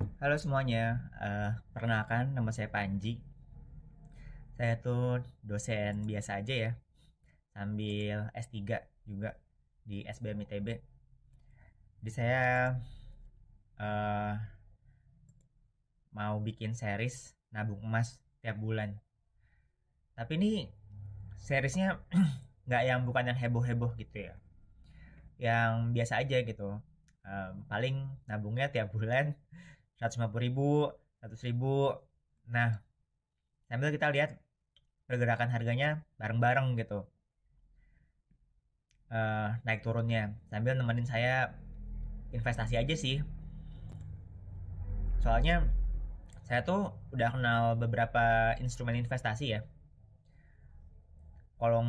Halo semuanya, perkenalkan nama saya Panji. Saya tuh dosen biasa aja ya, sambil S3 juga di SBM ITB. Jadi saya eh, mau bikin series nabung emas tiap bulan. Tapi ini seriesnya nggak yang bukan yang heboh-heboh gitu ya, yang biasa aja gitu. Paling nabungnya tiap bulan 150.000, 100.000. Nah, sambil kita lihat pergerakan harganya bareng-bareng gitu, naik turunnya sambil nemenin saya investasi aja sih. Soalnya saya tuh udah kenal beberapa instrumen investasi ya. Kalau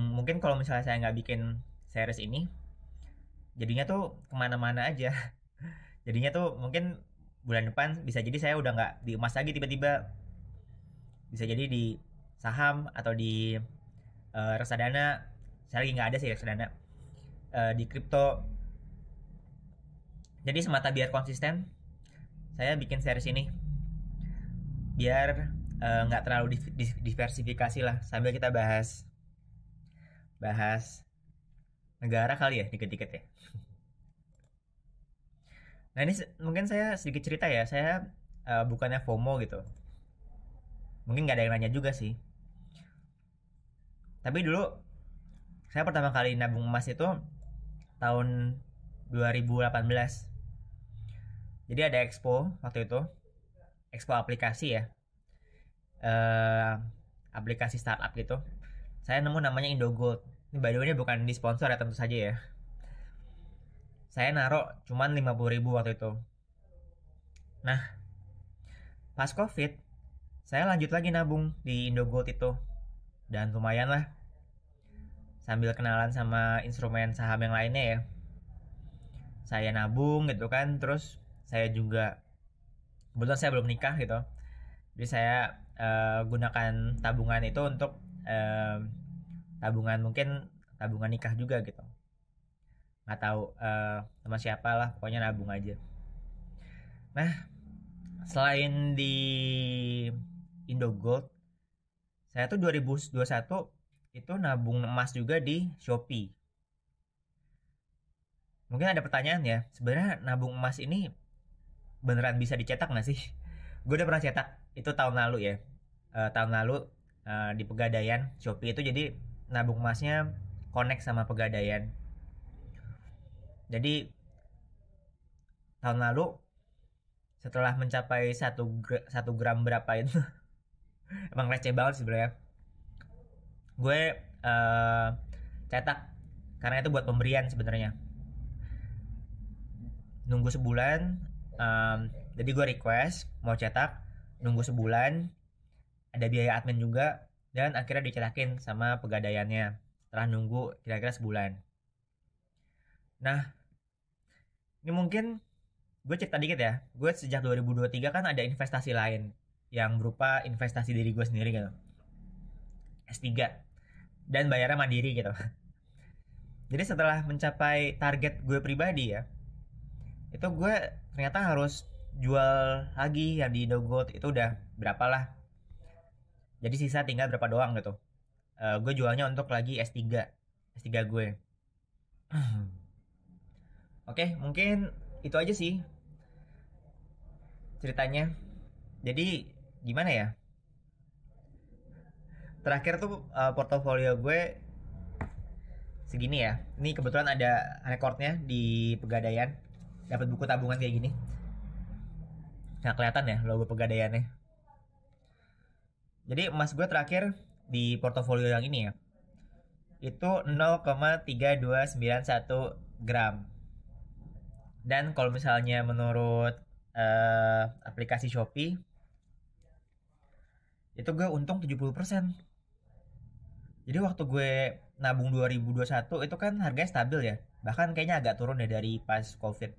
misalnya saya nggak bikin series ini, jadinya tuh kemana-mana aja. Jadinya tuh mungkin bulan depan bisa jadi saya udah nggak di emas lagi, tiba-tiba bisa jadi di saham atau di reksadana. Saya lagi nggak ada sih reksadana. Di kripto. Jadi semata biar konsisten, saya bikin series ini biar nggak terlalu diversifikasi lah, sambil kita bahas bahas negara kali ya dikit-dikit ya. Nah ini mungkin saya sedikit cerita ya, saya bukannya FOMO gitu, mungkin nggak ada yang nanya juga sih. Tapi dulu saya pertama kali nabung emas itu tahun 2018. Jadi ada expo waktu itu, expo aplikasi ya, eh, aplikasi startup gitu. Saya nemu namanya Indogold. Ini by the way ini bukan di sponsor ya, tentu saja ya. Saya naruh cuman 50.000 waktu itu. Nah, pas COVID, saya lanjut lagi nabung di Indogold itu. Dan lumayan lah, sambil kenalan sama instrumen saham yang lainnya ya. Saya nabung gitu kan, terus saya juga, kebetulan saya belum nikah gitu. Jadi saya gunakan tabungan itu untuk tabungan, mungkin tabungan nikah juga gitu. Nggak tahu sama siapa lah, pokoknya nabung aja. Nah, selain di Indogold, saya tuh 2021 itu nabung emas juga di Shopee. Mungkin ada pertanyaan ya, sebenarnya nabung emas ini beneran bisa dicetak nggak sih? Gue udah pernah cetak, itu tahun lalu ya. Tahun lalu di Pegadaian Shopee itu, jadi nabung emasnya connect sama Pegadaian. Jadi tahun lalu setelah mencapai satu gram berapa itu, emang receh banget sih sebenarnya. Gue cetak karena itu buat pemberian sebenarnya. Nunggu sebulan, um, jadi gue request mau cetak, nunggu sebulan, ada biaya admin juga, dan akhirnya dicetakin sama pegadaiannya setelah nunggu kira-kira sebulan. Nah, ini mungkin gue cerita dikit ya. Gue sejak 2023 kan ada investasi lain yang berupa investasi diri gue sendiri gitu, S3, dan bayarnya mandiri gitu. Jadi setelah mencapai target gue pribadi ya, itu gue ternyata harus jual lagi yang di Indogold itu, udah berapa lah. Jadi sisa tinggal berapa doang gitu. Gue jualnya untuk lagi S3 gue. Oke, mungkin itu aja sih ceritanya. Jadi gimana ya? Terakhir tuh portofolio gue segini ya. Ini kebetulan ada rekornya di Pegadaian. Dapat buku tabungan kayak gini. Nggak kelihatan ya logo Pegadaiannya. Jadi emas gue terakhir di portofolio yang ini ya, itu 0,3291 gram. Dan kalau misalnya menurut aplikasi Shopee, itu gue untung 70%. Jadi waktu gue nabung 2021 itu kan harganya stabil ya. Bahkan kayaknya agak turun ya dari pas COVID.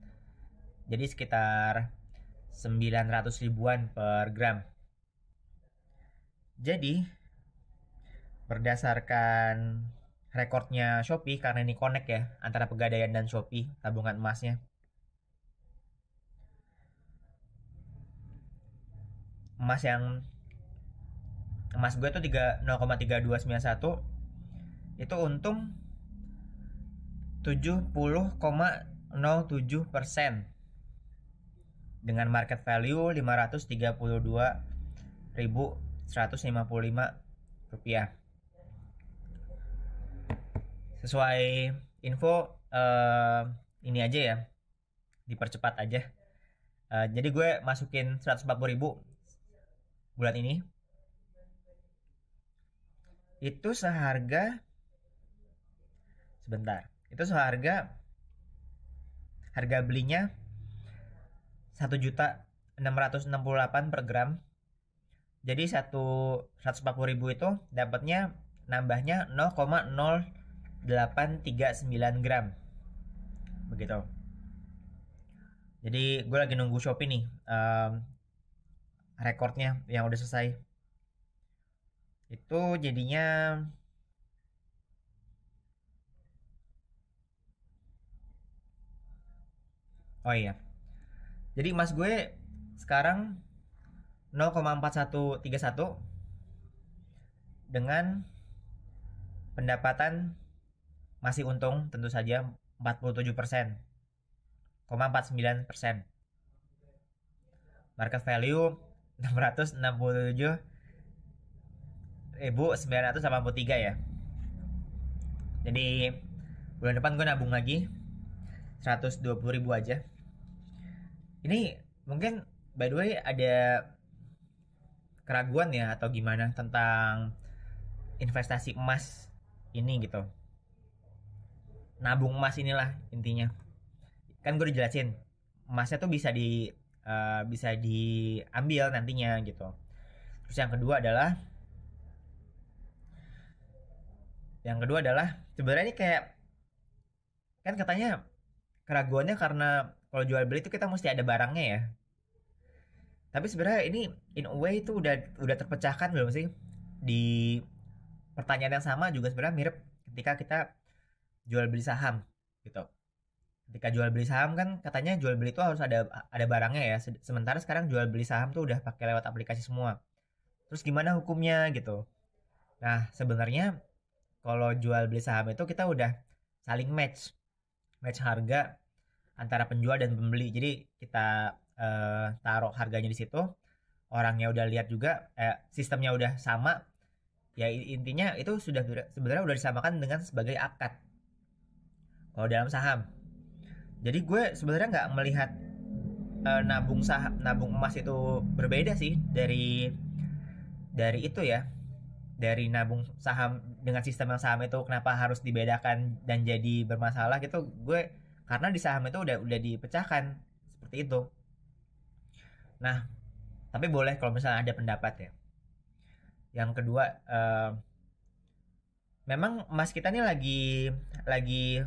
Jadi sekitar 900 ribuan per gram. Jadi berdasarkan rekornya Shopee, karena ini connect ya antara Pegadaian dan Shopee tabungan emasnya. emas gue tuh 0,3291 itu untung 70,07% dengan market value 532.155 rupiah. Sesuai info ini aja ya, dipercepat aja. Jadi gue masukin 140.000 bulan ini. Itu seharga harga belinya 1.668 per gram. Jadi 140.000 itu dapatnya nambahnya 0,0839 gram. Begitu. Jadi gue lagi nunggu Shopee nih rekornya yang udah selesai. Itu jadinya oh iya. Jadi emas gue sekarang 0,4131 dengan pendapatan masih untung tentu saja 47%, 0,49%. Market value 667.983 ya. Jadi bulan depan gue nabung lagi 120.000 aja. Ini mungkin by the way ada keraguan ya atau gimana tentang investasi emas ini gitu. Nabung emas inilah intinya. Kan gue udah jelasin emasnya tuh bisa diambil nantinya gitu. Terus yang kedua adalah sebenarnya ini kayak kan katanya keraguannya karena kalau jual beli itu kita mesti ada barangnya ya. Tapi sebenarnya ini in a way itu udah terpecahkan belum sih? Di pertanyaan yang sama juga sebenarnya mirip ketika kita jual beli saham gitu. Ketika jual beli saham kan katanya jual beli itu harus ada barangnya ya. Sementara sekarang jual beli saham tuh udah pakai lewat aplikasi semua. Terus gimana hukumnya gitu? Nah, sebenarnya kalau jual beli saham itu kita udah saling match harga antara penjual dan pembeli. Jadi kita taruh harganya di situ, orangnya udah lihat juga, sistemnya udah sama. Ya intinya itu sebenarnya udah disamakan dengan sebagai akad. Kalau dalam saham. Jadi gue sebenarnya nggak melihat nabung emas itu berbeda sih dari itu ya. Dari nabung saham dengan sistem yang saham itu kenapa harus dibedakan dan jadi bermasalah gitu, gue karena di saham itu udah dipecahkan seperti itu. Nah, tapi boleh kalau misalnya ada pendapat ya. Yang kedua, memang emas kita nih lagi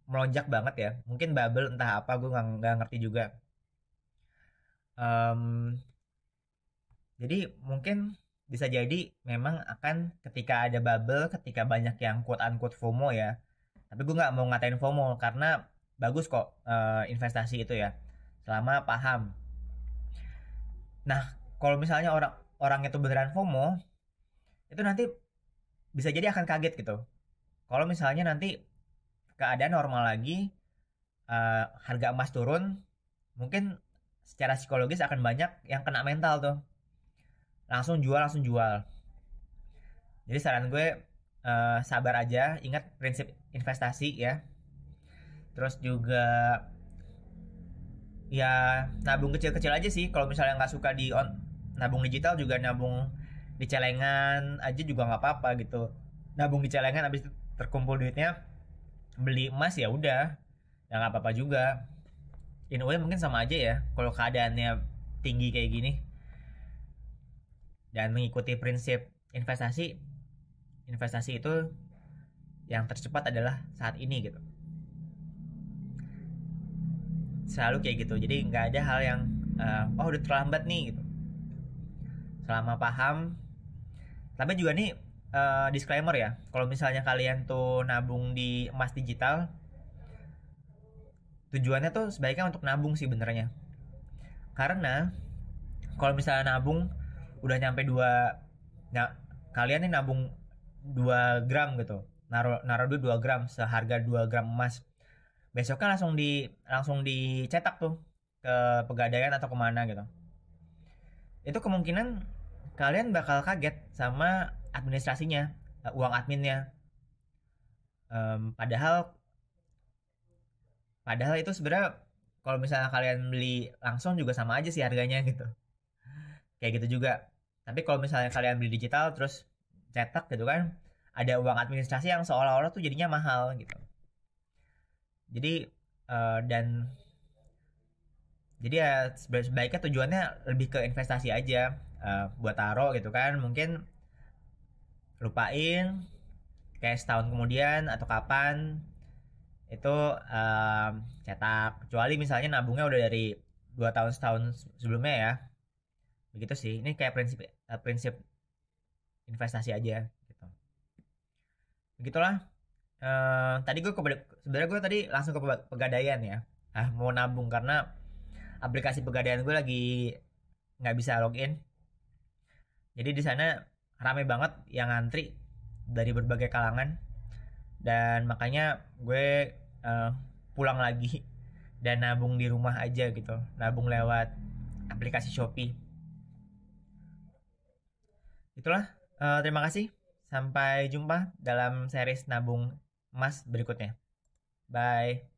melonjak banget ya. Mungkin bubble entah apa, gue nggak ngerti juga. Jadi mungkin bisa jadi memang akan ketika ada bubble, ketika banyak yang quote unquote FOMO ya. Tapi gue nggak mau ngatain FOMO karena bagus kok investasi itu ya, selama paham. Nah, kalau misalnya orang itu beneran FOMO, itu nanti bisa jadi akan kaget gitu. Kalau misalnya nanti keadaan normal lagi, harga emas turun, mungkin secara psikologis akan banyak yang kena mental tuh. Langsung jual. Jadi saran gue sabar aja, ingat prinsip investasi ya. Terus juga ya nabung kecil-kecil aja sih. Kalau misalnya nggak suka nabung digital, juga nabung di celengan aja juga nggak apa-apa gitu. Nabung di celengan habis itu terkumpul duitnya beli emas ya udah, ya nggak apa-apa juga. In a way mungkin sama aja ya kalau keadaannya tinggi kayak gini. Dan mengikuti prinsip investasi itu yang tercepat adalah saat ini gitu. Selalu kayak gitu. Jadi nggak ada hal yang udah terlambat nih gitu. Selama paham. Tapi juga nih disclaimer ya, kalau misalnya kalian tuh nabung di emas digital, tujuannya tuh sebaiknya untuk nabung sih benernya. Karena kalau misalnya nabung udah nyampe nah, kalian nih nabung 2 gram gitu, naruh naruh dulu 2 gram seharga 2 gram emas, besoknya langsung dicetak tuh ke Pegadaian atau kemana gitu. Itu kemungkinan kalian bakal kaget sama administrasinya, uang adminnya. Padahal padahal itu sebenarnya kalau misalnya kalian beli langsung juga sama aja sih harganya gitu, kayak gitu juga. Tapi kalau misalnya kalian beli digital terus cetak gitu kan, ada uang administrasi yang seolah-olah tuh jadinya mahal gitu. Jadi dan jadi ya sebaiknya tujuannya lebih ke investasi aja, buat taruh gitu kan, mungkin lupain kayak setahun kemudian atau kapan itu cetak, kecuali misalnya nabungnya udah dari 2 tahun setahun sebelumnya ya. Begitu sih, ini kayak prinsip investasi aja gitu. Begitulah. Tadi sebenarnya gue tadi langsung ke Pegadaian ya, mau nabung karena aplikasi Pegadaian gue lagi nggak bisa login. Jadi di sana rame banget yang ngantri dari berbagai kalangan, dan makanya gue pulang lagi dan nabung di rumah aja gitu, nabung lewat aplikasi Shopee. Itulah. Terima kasih, sampai jumpa dalam series nabung emas berikutnya. Bye.